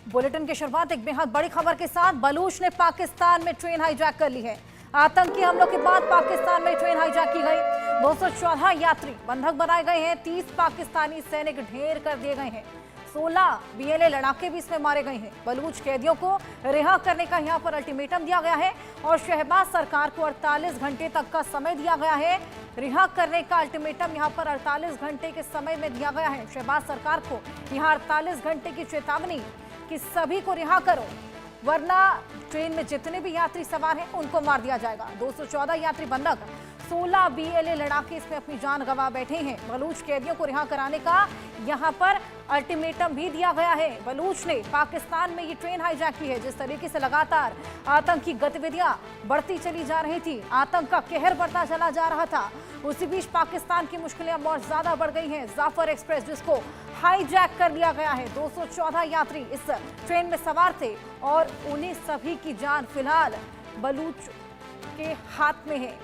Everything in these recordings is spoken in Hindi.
बुलेटिन की शुरुआत एक बेहद बड़ी खबर के साथ। बलूच ने पाकिस्तान में ट्रेन हाईजैक कर ली है। आतंकी हमलों के बाद पाकिस्तान में ट्रेन हाईजैक की गई। 214 यात्री बंधक बनाए गए हैं। 30 पाकिस्तानी सैनिक ढेर कर दिए गए हैं। 16 बीएलए लड़ाके भी इसमें मारे गए हैं। बलूच कैदियों को रिहा करने का यहाँ पर अल्टीमेटम दिया गया है और शहबाज सरकार को 48 घंटे तक का समय दिया गया है। रिहा करने का अल्टीमेटम यहाँ पर 48 घंटे के समय में दिया गया है। शहबाज सरकार को यहाँ 48 घंटे की चेतावनी कि सभी को रिहा करो, वरना ट्रेन में जितने भी यात्री सवार हैं उनको मार दिया जाएगा। 214 यात्री बंधक, 16 बीएलए लड़ाके इसमें अपनी जान गंवा बैठे हैं। बलूच कैदियों को रिहा कराने का यहाँ पर अल्टीमेटम भी दिया गया है। बलूच ने पाकिस्तान में ये ट्रेन हाईजैक की है। जिस तरीके से लगातार आतंकी गतिविधियां बढ़ती चली जा रही थी, आतंक का कहर बढ़ता चला जा रहा था, उसी बीच पाकिस्तान की मुश्किलें अब और ज्यादा बढ़ गई हैं। जाफर एक्सप्रेस जिसको हाईजैक कर लिया गया है, 214 यात्री इस ट्रेन में सवार थे और उन्हीं सभी की जान फिलहाल बलूच के हाथ में है।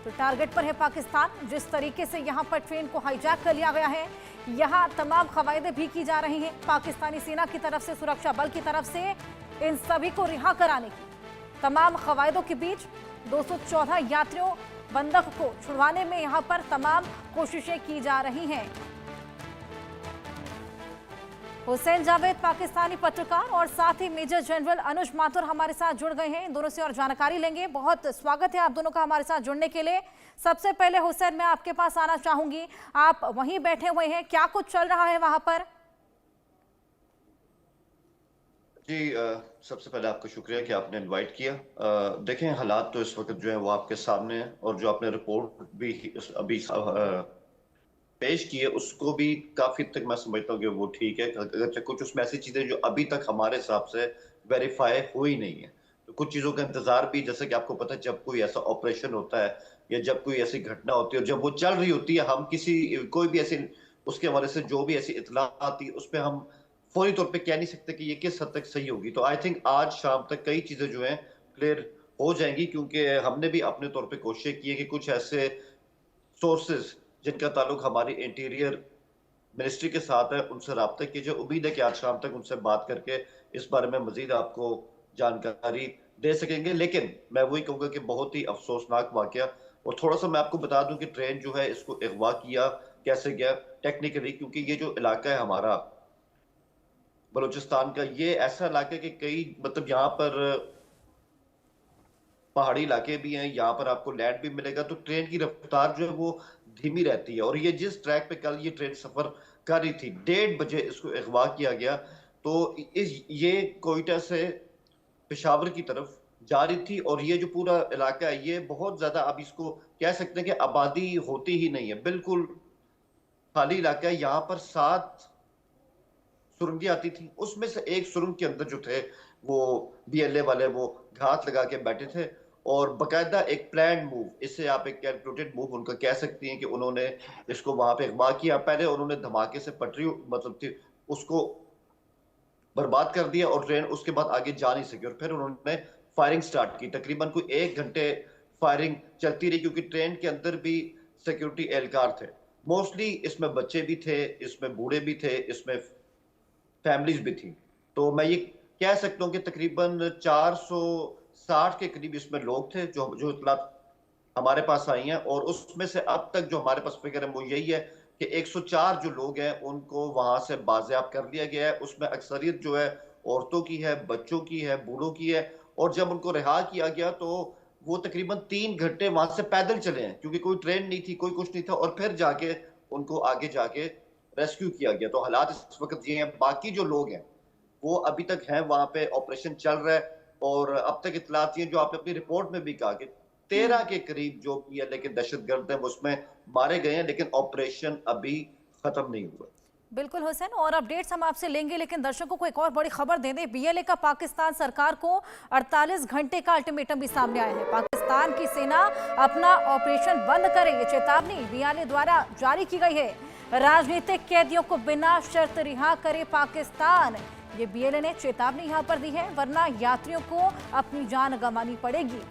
तो टारगेट पर है पाकिस्तान। जिस तरीके से यहां पर ट्रेन को हाईजैक कर लिया गया है, यहां तमाम कवायदे भी की जा रही हैं पाकिस्तानी सेना की तरफ से, सुरक्षा बल की तरफ से इन सभी को रिहा कराने की तमाम कवायदों के बीच 214 यात्रियों बंधक को छुड़वाने में यहां पर तमाम कोशिशें की जा रही हैं। हुसैन जावेद पाकिस्तानी पत्रकार और साथ ही मेजर जनरल अनुज माथुर हमारे साथ जुड़ गए हैं। इन दोनों से और जानकारी लेंगे। बहुत स्वागत है आप दोनों का हमारे साथ जुड़ने के लिए। सबसे पहले हुसैन, मैं आपके पास आना चाहूंगी। आप वहीं बैठे हुए हैं, क्या कुछ चल रहा है वहां पर? जी, सबसे पहले आपका शुक्रिया कि आपने इनवाइट किया। देखें, हालात तो इस वक्त जो है वो आपके सामने है और जो आपने रिपोर्ट भी अभी पेश की है उसको भी काफी तक मैं समझता हूँ कि वो ठीक है। अगर कुछ उसमें ऐसी चीजें जो अभी तक हमारे हिसाब से वेरीफाई हुई नहीं है, तो कुछ चीजों का इंतजार भी, जैसे कि आपको पता है जब कोई ऐसा ऑपरेशन होता है या जब कोई ऐसी घटना होती है और जब वो चल रही होती है, हम कोई भी ऐसी उसके हवाले से जो भी ऐसी इतला आती है उस पर हम फौरी तौर पे कह नहीं सकते कि ये किस हद तक सही होगी। तो आई थिंक आज शाम तक कई चीजें जो हैं क्लियर हो जाएंगी, क्योंकि हमने भी अपने तौर पे कोशिश की है कि कुछ ऐसे सोर्सेज जिनका ताल्लुक हमारी इंटीरियर मिनिस्ट्री के साथ है उनसे रब्ता कीजिए। उम्मीद है कि आज शाम तक उनसे बात करके इस बारे में मजीद आपको जानकारी दे सकेंगे। लेकिन मैं वही कहूंगा कि बहुत ही अफसोसनाक वाकया। और थोड़ा सा मैं आपको बता दूं कि ट्रेन जो है इसको अगवा किया कैसे गया टेक्निकली, क्योंकि ये जो इलाका है हमारा बलूचिस्तान का, ये ऐसा इलाका है कि कई मतलब यहाँ पर पहाड़ी इलाके भी हैं, यहाँ पर आपको लैंड भी मिलेगा, तो ट्रेन की रफ्तार जो है वो धीमी रहती है। और ये जिस ट्रैक पे कल ये ट्रेन सफर कर रही थी, 1:30 बजे इसको अगवा किया गया। तो ये कोयटा से पेशावर की तरफ जा रही थी और ये जो पूरा इलाका है ये बहुत ज्यादा, अब इसको कह सकते हैं कि आबादी होती ही नहीं है, बिल्कुल खाली इलाका है। यहाँ पर 7 सुरंगें आती थी, उसमें से एक सुरंग के अंदर जो थे वो बीएलए वाले वो घात लगा के बैठे थे और बकायदा एक प्लान मूव, इससे आप एक कैलकुलेटेड मूव उनका कह सकती हैं कि उन्होंने इसको वहां पे अगवा किया। पहले उन्होंने धमाके से पटरी मतलब थी उसको बर्बाद कर दिया और ट्रेन उसके बाद आगे जा नहीं सकी और फिर उन्होंने फायरिंग स्टार्ट की। तकरीबन कोई 1 घंटे फायरिंग चलती रही, क्योंकि ट्रेन के अंदर भी सिक्योरिटी एहलकार थे। मोस्टली इसमें बच्चे भी थे, इसमें बूढ़े भी थे, इसमें फैमिलीज भी थी। तो मैं ये कह सकता हूँ कि तकरीबन 460 के करीब इसमें लोग थे जो जो इतलात हमारे पास आई हैं। और उसमें से अब तक जो हमारे पास फिगर है वो यही है कि 104 जो लोग हैं उनको वहां से बाजियाब कर लिया गया है। उसमें अक्सरियत जो है औरतों की है, बच्चों की है, बूढ़ों की है। और जब उनको रिहा किया गया तो वो तकरीबन 3 घंटे वहां से पैदल चले हैं, क्योंकि कोई ट्रेन नहीं थी, कोई कुछ नहीं था, और फिर जाके उनको आगे जाके रेस्क्यू किया गया। तो हालात इस वक्त ये हैं। बाकी जो लोग हैं वो अभी तक हैं वहां पे, ऑपरेशन चल रहा है। और अब तक इतलात ये जो आपने अपनी रिपोर्ट में भी कहा कि 13 के करीब जो बीएलए के दहशतगर्द हैं वो उसमें मारे गए हैं, लेकिन ऑपरेशन अभी खत्म नहीं हुआ। बिल्कुल हुसैन, और अपडेट्स हम आपसे लेंगे, लेकिन दर्शकों को एक और बड़ी खबर दे दें। बीएलए का पाकिस्तान सरकार को 48 घंटे का अल्टीमेटम भी सामने आया है। पाकिस्तान की सेना अपना ऑपरेशन बंद करे, ये चेतावनी बीएलए द्वारा जारी की गई है। राजनीतिक कैदियों को बिना शर्त रिहा करे पाकिस्तान, ये बीएलए ने चेतावनी यहां पर दी है, वरना यात्रियों को अपनी जान गंवानी पड़ेगी।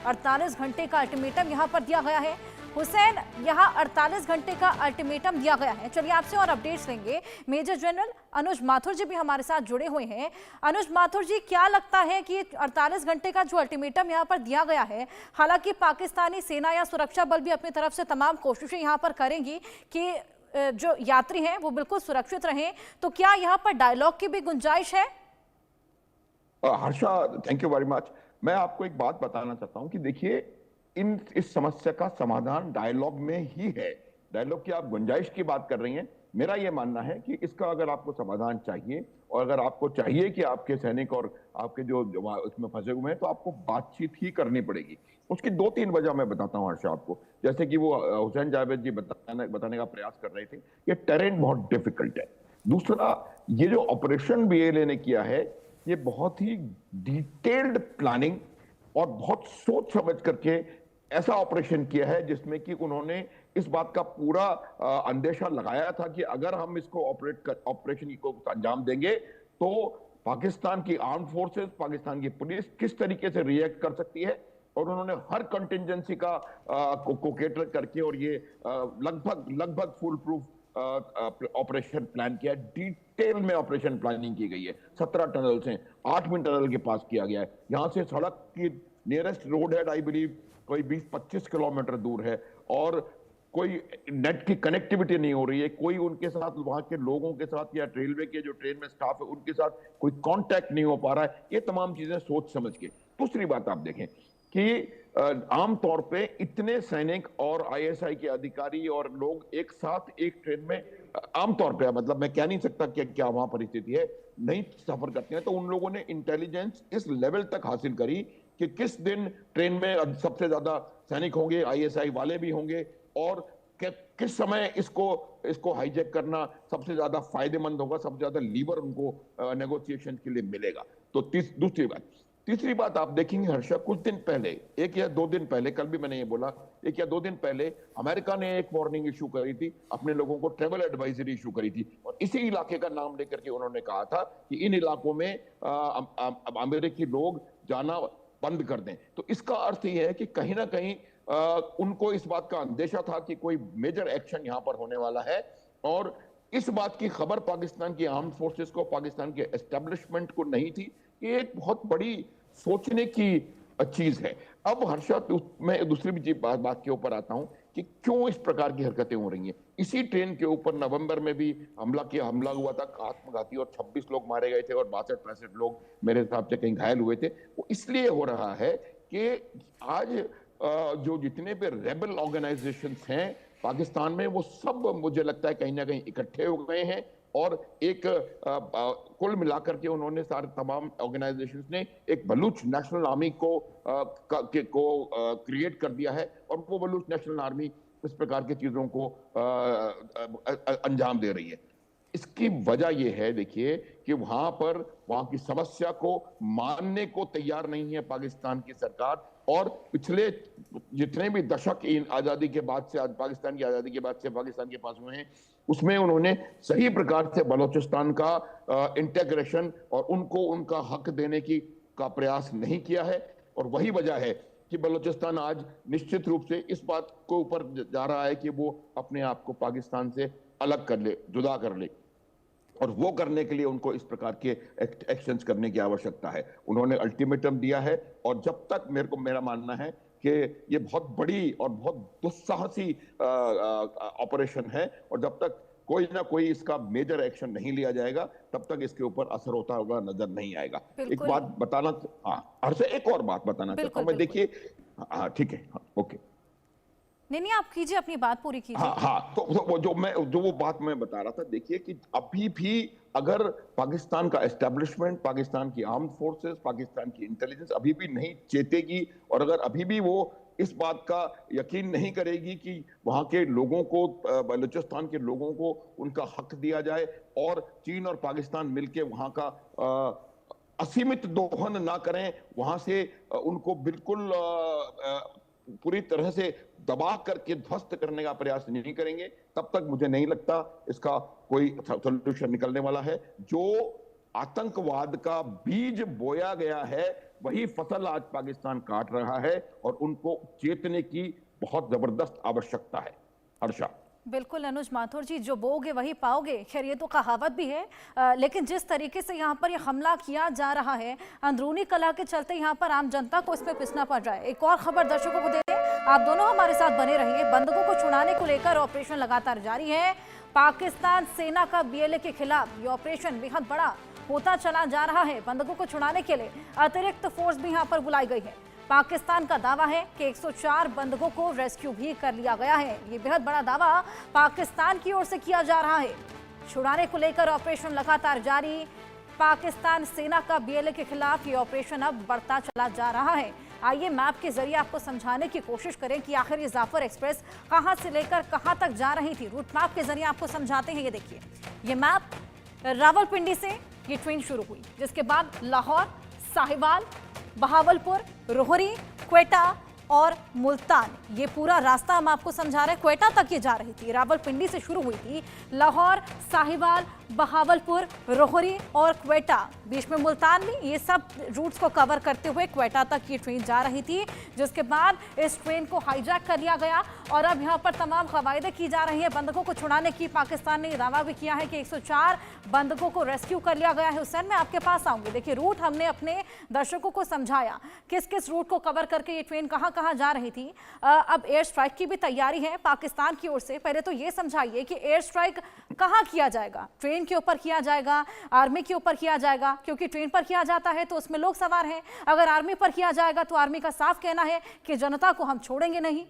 48 घंटे का अल्टीमेटम यहां पर दिया गया है। हुसैन, यहाँ 48 घंटे का अल्टीमेटम दिया गया है। चलिए आपसे और अपडेट्स लेंगे। मेजर जनरल अनुज माथुर जी भी हमारे साथ जुड़े हुए हैं। अनुज माथुर जी, क्या लगता है कि 48 घंटे का जो अल्टीमेटम यहाँ पर दिया गया है, हालांकि पाकिस्तानी सेना या सुरक्षा बल भी अपनी तरफ से तमाम कोशिशें यहाँ पर करेंगी कि जो यात्री हैं वो बिल्कुल सुरक्षित रहें, तो क्या यहाँ पर डायलॉग की भी गुंजाइश है? Harsha, thank you very much. मैं आपको एक बात बताना चाहता हूं कि देखिए, इस समस्या का समाधान डायलॉग में ही है। डायलॉग की आप गुंजाइश की बात कर रही हैं। मेरा यह मानना है कि इसका अगर आपको समाधान चाहिए और अगर आपको चाहिए कि आपके सैनिक और आपके जो उसमें फंसे हुए हैं, तो आपको बातचीत ही करनी पड़ेगी। उसकी 2-3 वजह मैं बताता हूं हर्षा आपको। जैसे कि वो हुसैन जावेद जी बताने का प्रयास कर रहे थे, ये टेरेन बहुत डिफिकल्ट है। दूसरा, ये जो ऑपरेशन बीएलए ने किया है, ये बहुत ही डिटेल्ड प्लानिंग और बहुत सोच समझ करके ऐसा ऑपरेशन किया है जिसमें कि उन्होंने इस बात का पूरा अंदेशा लगाया था कि अगर हम इसको ऑपरेशन को अंजाम देंगे तो पाकिस्तान की आर्म फोर्सेस, पाकिस्तान की पुलिस किस तरीके से रिएक्ट कर सकती है। और उन्होंने हर कंटिजेंसी को केटर करके और ये लगभग फुल प्रूफ ऑपरेशन प्लान किया। डिटेल में ऑपरेशन प्लानिंग की गई है। 17 टनल से 8 टनल के पास किया गया है। यहां से सड़क की नियरेस्ट रोड है, आई बिलीव कोई 20-25 किलोमीटर दूर है, और कोई नेट की कनेक्टिविटी नहीं हो रही है। कोई उनके साथ, वहां के लोगों के साथ या रेलवे के जो ट्रेन में स्टाफ है उनके साथ कोई कांटेक्ट नहीं हो पा रहा है। ये तमाम चीजें सोच समझ के। दूसरी बात आप देखें कि आमतौर पे इतने सैनिक और आईएसआई के अधिकारी और लोग एक साथ एक ट्रेन में आमतौर पे, मतलब मैं कह नहीं सकता कि क्या वहां परिस्थिति है, नहीं सफर करते हैं। तो उन लोगों ने इंटेलिजेंस इस लेवल तक हासिल करी कि किस दिन ट्रेन में सबसे ज्यादा सैनिक होंगे, आईएसआई वाले भी होंगे, और किस समय इसको हाईजैक करना सबसे ज्यादा फायदेमंद होगा, सबसे ज्यादा लीवर उनको नेगोशिएशन के लिए मिलेगा। तो तीसरी बात आप देखेंगे हर्षा, कुछ दिन पहले, 1 या 2 दिन पहले, कल भी मैंने ये बोला, 1 या 2 दिन पहले अमेरिका ने एक वार्निंग इशू करी थी, अपने लोगों को ट्रेवल एडवाइजरी इशू करी थी, और इसी इलाके का नाम लेकर के उन्होंने कहा था कि इन इलाकों में अमेरिकी लोग जाना बंद कर दें। तो इसका अर्थ यह है कि कहीं ना कहीं उनको इस बात का अंदेशा था कि कोई मेजर एक्शन यहां पर होने वाला है, और इस बात की खबर पाकिस्तान की आर्म्ड फोर्सेस को, पाकिस्तान के एस्टेब्लिशमेंट को नहीं थी। ये एक बहुत बड़ी सोचने की चीज है। अब हर्षा, मैं दूसरी भी बात के ऊपर आता हूं कि क्यों इस प्रकार की हरकतें हो रही हैं। इसी ट्रेन के ऊपर नवंबर में भी हमला हुआ था, आत्मघाती, और 26 लोग मारे गए थे और 62-63 लोग मेरे हिसाब से कहीं घायल हुए थे। वो इसलिए हो रहा है कि आज जो जितने भी रेबल ऑर्गेनाइजेशंस हैं पाकिस्तान में, वो सब मुझे लगता है कहीं ना कहीं इकट्ठे हो गए हैं, और एक कुल मिलाकर के उन्होंने सारे तमाम ऑर्गेनाइजेशंस ने एक बलूच नेशनल आर्मी को क्रिएट कर दिया है, और वो बलूच नेशनल आर्मी इस प्रकार की चीजों को अंजाम दे रही है। इसकी वजह यह है, देखिए, कि वहां की समस्या को मानने को तैयार नहीं है पाकिस्तान की सरकार। और पिछले जितने भी दशक आजादी के बाद से, पाकिस्तान की आजादी के बाद से पाकिस्तान के पास हुए हैं, उसमें उन्होंने सही प्रकार से बलोचिस्तान का इंटीग्रेशन और उनको उनका हक देने का प्रयास नहीं किया है। और वही वजह है कि बलोचिस्तान आज निश्चित रूप से इस बात को ऊपर जा रहा है कि वो अपने आप को पाकिस्तान से अलग कर ले, जुदा कर ले, और वो करने के लिए उनको इस प्रकार के एक्शंस करने की आवश्यकता है। उन्होंने अल्टीमेटम दिया है, और जब तक मेरा मानना है कि ये बहुत बड़ी और बहुत दुस्साहसी ऑपरेशन है, और जब तक कोई ना कोई इसका मेजर एक्शन नहीं लिया जाएगा, तब तक इसके ऊपर असर होता होगा नजर नहीं आएगा। एक बात बताना, एक और बात बताना चाहता हूं मैं। देखिए, हाँ ठीक है, ओके, नहीं, आप कीजिए, अपनी बात पूरी कीजिए। हाँ, तो वो बात मैं बता रहा था, देखिए कि अभी भी अगर पाकिस्तान का एस्टेब्लिशमेंट, पाकिस्तान की आर्म्ड फोर्सेस, पाकिस्तान की इंटेलिजेंस अभी भी नहीं चेतेगी, और अगर अभी भी वो इस बात का यकीन नहीं करेगी कि वहां के लोगों को, बलूचिस्तान के लोगों को उनका हक दिया जाए, और चीन और पाकिस्तान मिलकर वहां का असीमित दोहन ना करें, वहां से उनको बिल्कुल पूरी तरह से दबा करके ध्वस्त करने का प्रयास नहीं करेंगे, तब तक मुझे नहीं लगता इसका कोई सॉल्यूशन निकलने वाला है। जो आतंकवाद का बीज बोया गया है, वही फसल आज पाकिस्तान काट रहा है, और उनको चेतने की बहुत जबरदस्त आवश्यकता है। हर्षा। बिल्कुल अनुज माथुर जी, जो बोओगे वही पाओगे। खैर ये तो कहावत भी है, लेकिन जिस तरीके से यहाँ पर ये हमला किया जा रहा है, अंदरूनी कलह के चलते यहाँ पर आम जनता को इसमें पिसना पड़ रहा है। एक और खबर दर्शकों को दे दें, आप दोनों हमारे साथ बने रहिए। बंधकों को छुड़ाने को लेकर ऑपरेशन लगातार जारी है। पाकिस्तान सेना का बीएलए के खिलाफ ये ऑपरेशन बेहद बड़ा होता चला जा रहा है। बंधकों को छुड़ाने के लिए अतिरिक्त फोर्स भी यहाँ पर बुलाई गई है। पाकिस्तान का दावा है कि 104 बंधकों को रेस्क्यू भी कर लिया गया है। ये बेहद बड़ा दावा पाकिस्तान की ओर से किया जा रहा है। छुड़ाने को लेकर ऑपरेशन लगातार जारी। पाकिस्तान सेना का बीएलए के खिलाफ ये ऑपरेशन अब बढ़ता चला जा रहा है। आइए मैप के जरिए आपको समझाने की कोशिश करें कि आखिर ये जाफर एक्सप्रेस कहां से लेकर कहां तक जा रही थी। रूट मैप के जरिए आपको समझाते हैं। ये देखिए, ये मैप रावलपिंडी से ये ट्रेन शुरू हुई, जिसके बाद लाहौर, साहिवाल, बहावलपुर, रोहरी, क्वेटा और मुल्तान, ये पूरा रास्ता हम आपको समझा रहे हैं। क्वेटा तक ये जा रही थी, रावलपिंडी से शुरू हुई थी। लाहौर, साहिवाल, बहावलपुर, रोहरी और क्वेटा, बीच में मुल्तान भी, ये सब रूट्स को कवर करते हुए क्वेटा तक ये ट्रेन जा रही थी। जिसके बाद इस ट्रेन को हाईजैक कर लिया गया और अब यहाँ पर तमाम कवायदे की जा रही है बंधकों को छुड़ाने की। पाकिस्तान ने दावा भी किया है कि 104 बंधकों को रेस्क्यू कर लिया गया है। हुसैन, मैं आपके पास आऊंगी। देखिए, रूट हमने अपने दर्शकों को समझाया, किस किस रूट को कवर करके ये ट्रेन कहाँ कहाँ जा रही थी। अब एयर स्ट्राइक की भी तैयारी है पाकिस्तान की ओर से। पहले तो ये समझाइए कि एयर स्ट्राइक कहाँ किया जाएगा? ट्रेन के ऊपर किया जाएगा, आर्मी के ऊपर किया जाएगा? क्योंकि ट्रेन पर किया जाता है तो उसमें लोग सवार हैं। अगर आर्मी पर किया जाएगा तो आर्मी का साफ कहना है कि जनता को हम छोड़ेंगे नहीं।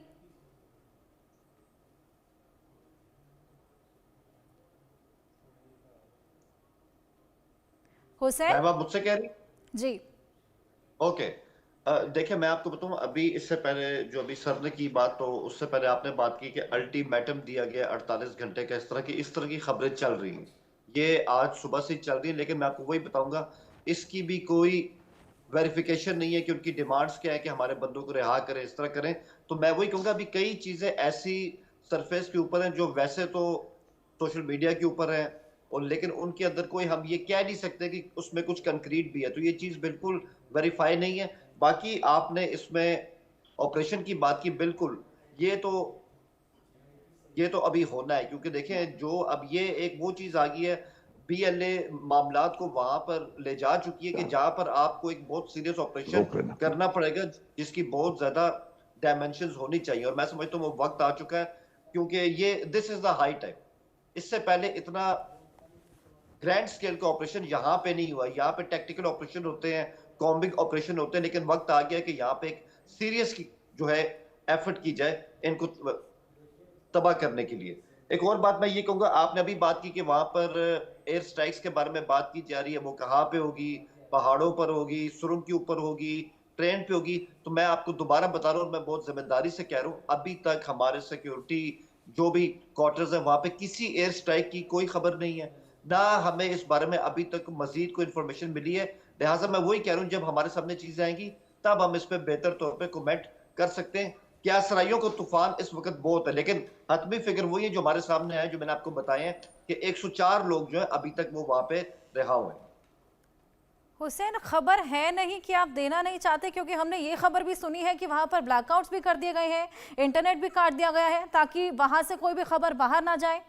हुसैन, आप मुझसे कह रही? जी ओके। देखिए, मैं आपको बताऊं, अभी इससे पहले जो अभी सर ने की बात, तो उससे पहले आपने बात की कि अल्टीमेटम दिया गया 48 घंटे का। इस तरह की खबरें चल रही हैं, ये आज सुबह से चल रही है। लेकिन मैं आपको वही बताऊंगा, इसकी भी कोई वेरिफिकेशन नहीं है कि उनकी डिमांड्स क्या है कि हमारे बंदों को रिहा करें, इस तरह करें। तो मैं वही कहूंगा, अभी कई चीजें ऐसी सरफेस के ऊपर हैं जो वैसे तो सोशल मीडिया के ऊपर है, और लेकिन उनके अंदर कोई हम ये कह नहीं सकते कि उसमें कुछ कंक्रीट भी है। तो ये चीज बिल्कुल वेरीफाई नहीं है। बाकी आपने इसमें ऑपरेशन की बात की, बिल्कुल ये तो अभी होना है, क्योंकि देखें, जो अब ये एक वो चीज आ गई है, बीएलए मामलात को वहां पर ले जा चुकी है कि जहां पर आपको एक बहुत सीरियस ऑपरेशन करना पड़ेगा, जिसकी बहुत ज्यादा डायमेंशंस होनी चाहिए। और मैं समझता हूँ वो वक्त आ चुका है, क्योंकि ये this is the high time. इससे पहले इतना ग्रैंड स्केल का ऑपरेशन यहाँ पे नहीं हुआ। यहाँ पे टेक्निकल ऑपरेशन होते हैं, कॉम्बिंग ऑपरेशन होते हैं, लेकिन वक्त आ गया कि यहाँ पे एक सीरियस की जो है एफर्ट की जाए इनको तबाह करने के लिए। एक और बात मैं ये कहूंगा, आपने अभी बात की कि वहां पर एयर स्ट्राइक्स के बारे में बात की जा रही है, वो कहाँ पे होगी? पहाड़ों पर होगी, सुरंग के ऊपर होगी, ट्रेन पे होगी? तो मैं आपको दोबारा बता रहा हूँ, मैं बहुत जिम्मेदारी से कह रहा हूँ, अभी तक हमारे सिक्योरिटी जो भी क्वार्टर्स है वहां पे किसी एयर स्ट्राइक की कोई खबर नहीं है, ना हमें इस बारे में अभी तक मजीद कोई इंफॉर्मेशन मिली है। लिहाजा मैं वही कह रहा हूँ, जब हमारे सामने चीजें आएंगी तब हम इस पर बेहतर तौर पर कमेंट कर सकते हैं। क्या सराइयों को तूफान इस वक्त बहुत है, लेकिन हतमी फिक्र वही है जो हमारे सामने है, जो मैंने आपको बताए हैं कि 104 लोग जो है अभी तक वो वहां पे रिहा हुए हैं। हुसैन, खबर है नहीं कि आप देना नहीं चाहते, क्योंकि हमने ये खबर भी सुनी है कि वहां पर ब्लैकआउट्स भी कर दिए गए हैं, इंटरनेट भी काट दिया गया है, ताकि वहां से कोई भी खबर बाहर ना जाए।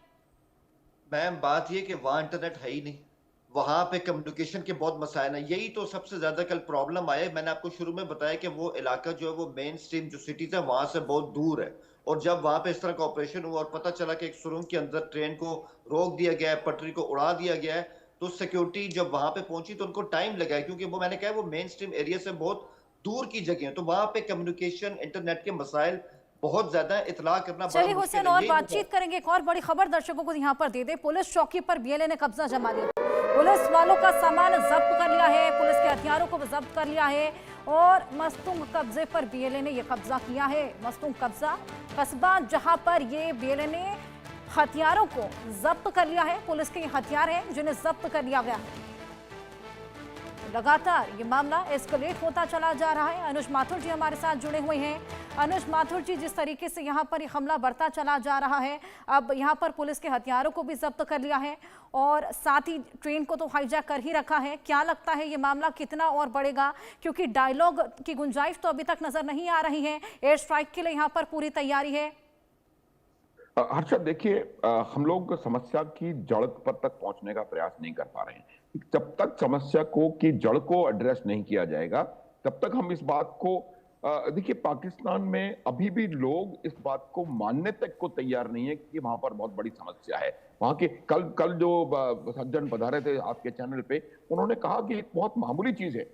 मैम, बात ये कि वहां इंटरनेट है ही नहीं, वहां पे कम्युनिकेशन के बहुत मसाइल हैं। यही तो सबसे ज्यादा कल प्रॉब्लम आया। मैंने आपको शुरू में बताया कि वो इलाका जो है वो मेन स्ट्रीम जो सिटीज है वहां से बहुत दूर है, और जब वहां पे इस तरह का ऑपरेशन हुआ और पता चला कि एक सुरंग के अंदर ट्रेन को रोक दिया गया है, पटरी को उड़ा दिया गया है, तो सिक्योरिटी जब वहां पे पहुंची तो उनको टाइम लगा है, क्योंकि वो मैंने कहा वो मेन स्ट्रीम एरिया से बहुत दूर की जगह है। तो वहां पे कम्युनिकेशन, इंटरनेट के मसाइल बहुत ज्यादा, इतला करना चलिए हुसैन, और बातचीत करेंगे। एक और बड़ी खबर दर्शकों को यहाँ पर दे दे। पुलिस चौकी पर बीएलए ने कब्जा जमा लिया। पुलिस वालों का सामान जब्त कर लिया है, पुलिस के हथियारों को जब्त कर लिया है, और मस्तूंग कब्जे पर बीएलए ने यह कब्जा किया है। मस्तूंग कब्जा कस्बा, जहां पर ये बीएलए ने हथियारों को जब्त कर लिया है। पुलिस के हथियार हैं जिन्हें जब्त कर लिया गया है। लगातार ये मामला एस्केलेट होता चला जा रहा है। अनुज माथुर जी हमारे साथ जुड़े हुए हैं। अनुज माथुर जी, जिस तरीके से यहाँ पर ये हमला बढ़ता चला जा रहा है, अब यहाँ पर पुलिस के हथियारों को भी जब्त कर लिया है और साथ ही ट्रेन को तो हाईजैक कर ही रखा है। क्या लगता है ये मामला कितना और बढ़ेगा, क्योंकि डायलॉग की गुंजाइश तो अभी तक नजर नहीं आ रही है। एयर स्ट्राइक के लिए यहाँ पर पूरी तैयारी है। हर्षद, देखिए, हम लोग समस्या की जड़ पर तक पहुंचने का प्रयास नहीं कर पा रहे हैं। जब तक समस्या को की जड़ को एड्रेस नहीं किया जाएगा तब तक हम इस बात को देखिए, पाकिस्तान में अभी भी लोग इस बात को मानने तक को तैयार नहीं है कि वहां पर बहुत बड़ी समस्या है। वहां के कल जो सज्जन पधारे थे आपके चैनल पे, उन्होंने कहा कि एक बहुत मामूली चीज है,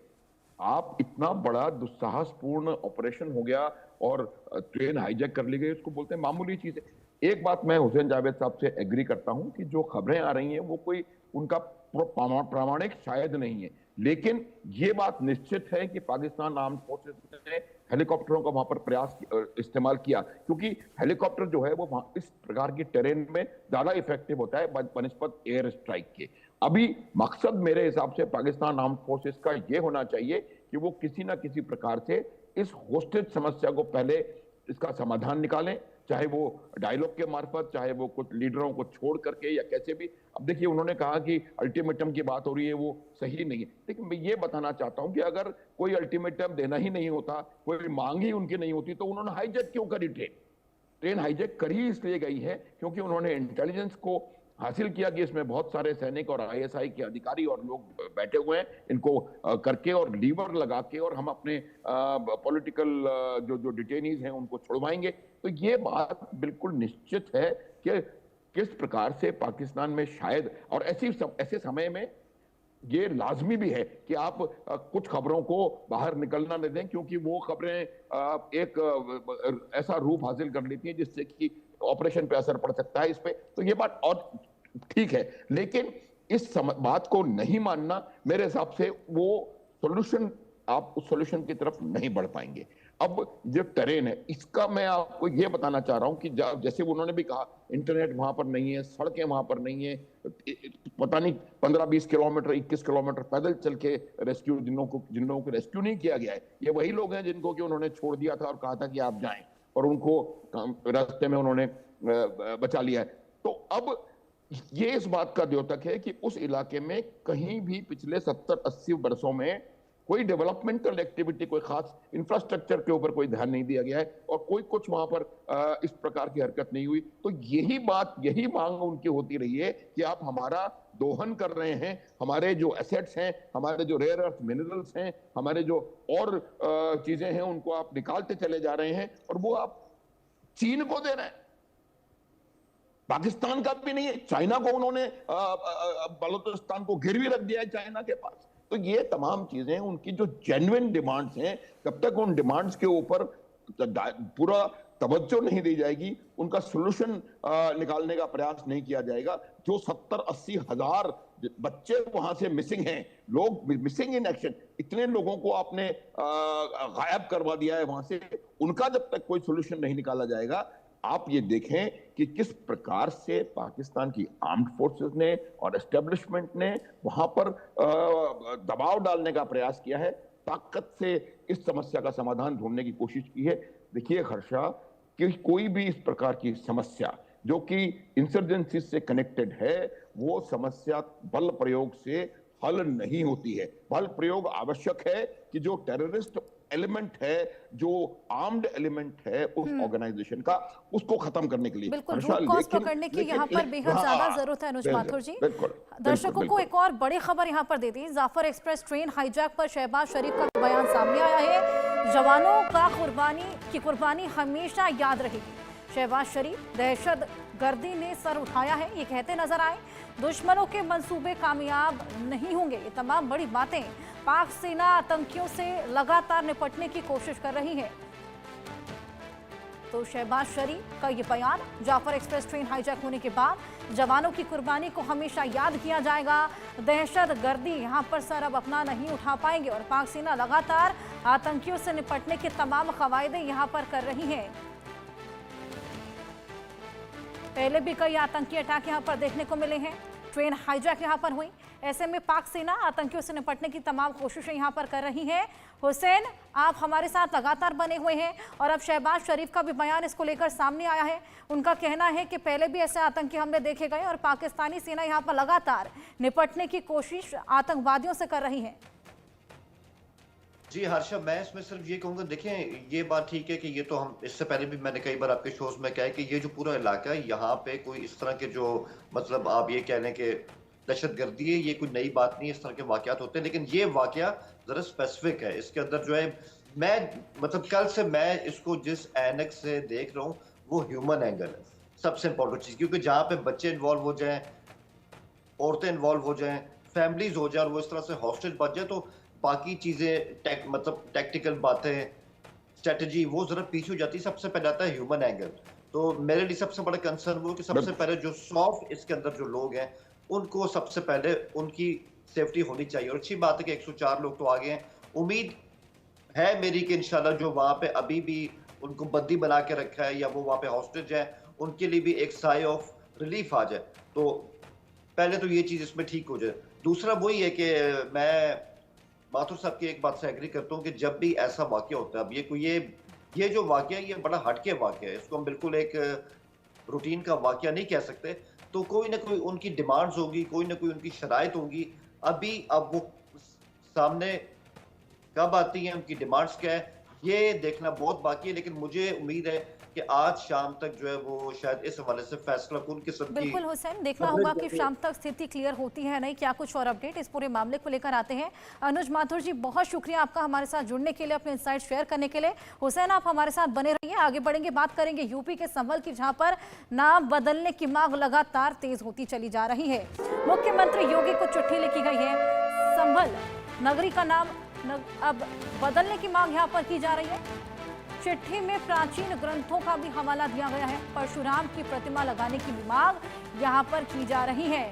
आप इतना बड़ा दुस्साहसपूर्ण ऑपरेशन हो गया और ट्रेन हाईजैक कर ली गई, उसको बोलते हैं मामूली चीज है। एक बात मैं हुसैन जावेद साहब से एग्री करता हूं कि जो खबरें आ रही हैं वो कोई उनका प्रामाणिक शायद नहीं है, लेकिन ये बात निश्चित है कि पाकिस्तान आर्म्ड फोर्सेस ने हेलीकॉप्टरों का वहां पर प्रयास इस्तेमाल किया, क्योंकि हेलीकॉप्टर जो है वो इस प्रकार की टेरेन में ज्यादा इफेक्टिव होता है बनस्पत एयर स्ट्राइक के। अभी मकसद मेरे हिसाब से पाकिस्तान आर्म्ड फोर्सेस का ये होना चाहिए कि वो किसी ना किसी प्रकार से इस होस्टेज समस्या को पहले इसका समाधान निकालें, चाहे वो डायलॉग के मार्फत, चाहे वो कुछ लीडरों को छोड़ करके या कैसे भी। अब देखिए, उन्होंने कहा कि अल्टीमेटम की बात हो रही है, वो सही नहीं है, लेकिन मैं ये बताना चाहता हूं कि अगर कोई अल्टीमेटम देना ही नहीं होता, कोई मांग ही उनकी नहीं होती, तो उन्होंने हाईजैक क्यों करी ट्रेन हाईजैक करी इसलिए गई है क्योंकि उन्होंने इंटेलिजेंस को हासिल किया कि इसमें बहुत सारे सैनिक और आईएसआई के अधिकारी और लोग बैठे हुए हैं, इनको करके और लीवर लगा के और हम अपने पॉलिटिकल जो डिटेनीज हैं उनको छुड़वाएंगे। तो ये बात बिल्कुल निश्चित है कि किस प्रकार से पाकिस्तान में शायद, और ऐसे समय में ये लाजमी भी है कि आप कुछ खबरों को बाहर निकलना न दें, क्योंकि वो खबरें एक ऐसा रूप हासिल कर लेती हैं जिससे कि ऑपरेशन पे असर पड़ सकता है इस पे। तो ये बात और ठीक है, लेकिन इस बात को नहीं मानना, मेरे हिसाब से वो सॉल्यूशन, आप उस सॉल्यूशन की तरफ नहीं बढ़ पाएंगे। अब जो टेरेन है, इसका मैं आपको ये बताना चाह रहा हूं कि जैसे उन्होंने भी कहा, इंटरनेट वहां पर नहीं है, सड़कें वहां पर नहीं है, पता नहीं 15-20 किलोमीटर 21 किलोमीटर पैदल चल के रेस्क्यू, जिन लोगों को रेस्क्यू नहीं किया गया है, ये वही लोग हैं जिनको कि उन्होंने छोड़ दिया था और कहा था कि आप जाएं, और उनको रास्ते में उन्होंने बचा लिया है। तो अब ये इस बात का द्योतक है कि उस इलाके में कहीं भी पिछले 70-80 वर्षों में कोई डेवलपमेंटल एक्टिविटी, कोई खास इंफ्रास्ट्रक्चर के ऊपर कोई ध्यान नहीं दिया गया है और कोई कुछ वहां पर इस प्रकार की हरकत नहीं हुई। तो यही मांग उनकी होती रही है कि आप हमारा दोहन कर रहे हैं, हमारे जो एसेट्स हैं, हमारे जो रेयर अर्थ मिनरल्स हैं, हमारे जो और चीजें हैं, उनको आप निकालते चले जा रहे हैं और वो आप चीन को दे रहे हैं। पाकिस्तान का भी नहीं है, चाइना को उन्होंने बलूचिस्तान को गिरवी रख दिया है चाइना के पास। तो ये तमाम चीजें उनकी जो जेन्युइन डिमांड्स हैं, जब तक उन डिमांड्स के ऊपर पूरा तवज्जो नहीं दी जाएगी, उनका सॉल्यूशन निकालने का प्रयास नहीं किया जाएगा, जो 70-80 हजार बच्चे वहां से मिसिंग हैं, लोग मिसिंग इन एक्शन, इतने लोगों को आपने गायब करवा दिया है वहां से, उनका जब तक कोई सॉल्यूशन नहीं निकाला जाएगा, आप ये देखें कि किस प्रकार से पाकिस्तान की आर्म्ड फोर्सेस ने और एस्टेब्लिशमेंट ने वहां पर दबाव डालने का प्रयास किया है, ताकत से इस समस्या का समाधान ढूंढने की कोशिश की है। देखिए हर्षा, कि कोई भी इस प्रकार की समस्या जो कि इंसर्जेंसी से कनेक्टेड है, वो समस्या बल प्रयोग से हल नहीं होती है। बल प्रयोग आवश्यक है कि जो टेररिस्ट एलिमेंट है, जो आर्म्ड एलिमेंट है उस ऑर्गेनाइजेशन का, उसको खत्म करने के लिए बिल्कुल रूट कॉज पकड़ने की यहाँ पर बेहद ज्यादा जरूरत है। अनुज माथुर जी, दर्शकों को एक और बड़ी खबर यहाँ पर दे दी। जाफर एक्सप्रेस ट्रेन हाईजैक पर शहबाज शरीफ का बयान सामने आया है। जवानों का कुर्बानी हमेशा याद रहेगी। शहबाज शरीफ दहशत गर्दी ने सर उठाया है, ये कहते नजर आए। दुश्मनों के मंसूबे कामयाब नहीं होंगे। ये तमाम बड़ी बातें पाक सेना आतंकियों से लगातार निपटने की कोशिश कर रही है। तो शहबाज शरीफ का ये बयान, जाफर एक्सप्रेस ट्रेन हाईजैक होने के बाद जवानों की कुर्बानी को हमेशा याद किया जाएगा। दहशत गर्दी यहाँ पर सर अब अपना नहीं उठा पाएंगे और पाक सेना लगातार आतंकियों से निपटने के तमाम कवायदे यहाँ पर कर रही है। पहले भी कई आतंकी अटैक यहाँ पर देखने को मिले हैं। ट्रेन हाईजैक यहाँ पर हुई। ऐसे में पाक सेना आतंकियों से निपटने की तमाम कोशिशें यहाँ पर कर रही है। हुसैन, आप हमारे साथ लगातार बने हुए हैं और अब शहबाज शरीफ का भी बयान इसको लेकर सामने आया है। उनका कहना है कि पहले भी ऐसे आतंकी हमले देखे गए और पाकिस्तानी सेना यहाँ पर लगातार निपटने की कोशिश आतंकवादियों से कर रही है। जी हर्षा, मैं इसमें सिर्फ ये कहूंगा, देखें ये बात ठीक है कि ये तो हम इससे पहले भी मैंने कई बार आपके शोज में कहा है कि ये जो पूरा इलाका है यहाँ पे कोई इस तरह के जो मतलब आप ये कह लें कि दहशतगर्दी है, ये कोई नई बात नहीं है, इस तरह के वाकयात होते हैं। लेकिन ये वाकया जरा स्पेसिफिक है, इसके अंदर जो है मैं मतलब कल से मैं इसको जिस एनक से देख रहा हूँ वो ह्यूमन एंगल है सबसे इंपॉर्टेंट चीज, क्योंकि जहाँ पे बच्चे इन्वॉल्व हो जाएं, औरतें इन्वॉल्व हो जाएं, फैमिलीज हो जाए और वो इस तरह से हॉस्टेज बच जाए, तो बाकी चीजें मतलब टैक्टिकल बातें, स्ट्रेटजी वो जरा पीछे हो जाती है। सबसे पहले आता है ह्यूमन एंगल। तो मेरे लिए सबसे बड़ा कंसर्न वो कि सबसे पहले जो सॉफ्ट इसके अंदर जो लोग हैं उनको सबसे पहले उनकी सेफ्टी होनी चाहिए। और अच्छी बात है कि 104 लोग तो आ गए हैं। उम्मीद है मेरी कि इंशाल्लाह जो वहां पे अभी भी उनको बंदी बना के रखा है या वो वहां पे हॉस्टेज है, उनके लिए भी एक साई ऑफ रिलीफ आ जाए। तो पहले तो ये चीज इसमें ठीक हो जाए। दूसरा वही है कि मैं माथुर साहब की एक बात से एग्री करता हूँ कि जब भी ऐसा वाकया होता है, अब ये कोई ये जो वाकया ये बड़ा हटके वाकया है, इसको हम बिल्कुल एक रूटीन का वाकया नहीं कह सकते। तो कोई ना कोई उनकी डिमांड्स होगी, कोई ना कोई उनकी शराइत होंगी। अब वो सामने कब आती हैं, उनकी डिमांड्स क्या है, ये देखना बहुत बाकी है। लेकिन मुझे उम्मीद है कि आज शाम तक जो है वो शायद इस हवाले से फैसला कौन किस्म की। बिल्कुल हुसैन, देखना होगा कि शाम तक स्थिति क्लियर होती है नहीं, क्या कुछ और अपडेट इस पूरे मामले को लेकर आते हैं। अनुज माथुर जी, बहुत शुक्रिया आपका हमारे साथ जुड़ने के लिए, अपने इनसाइट शेयर करने के लिए। हुसैन, आप हमारे साथ बने रहिए, आगे बढ़ेंगे, बात करेंगे यूपी के संभल की, जहां पर नाम बदलने की मांग लगातार तेज होती चली जा रही है। मुख्यमंत्री योगी को चिट्ठी लिखी गई है, संभल नगरी का नाम अब बदलने की मांग यहाँ पर की जा रही है। चिट्ठी में प्राचीन ग्रंथों का भी हवाला दिया गया है। परशुराम की प्रतिमा लगाने की भी मांग यहाँ पर की जा रही है।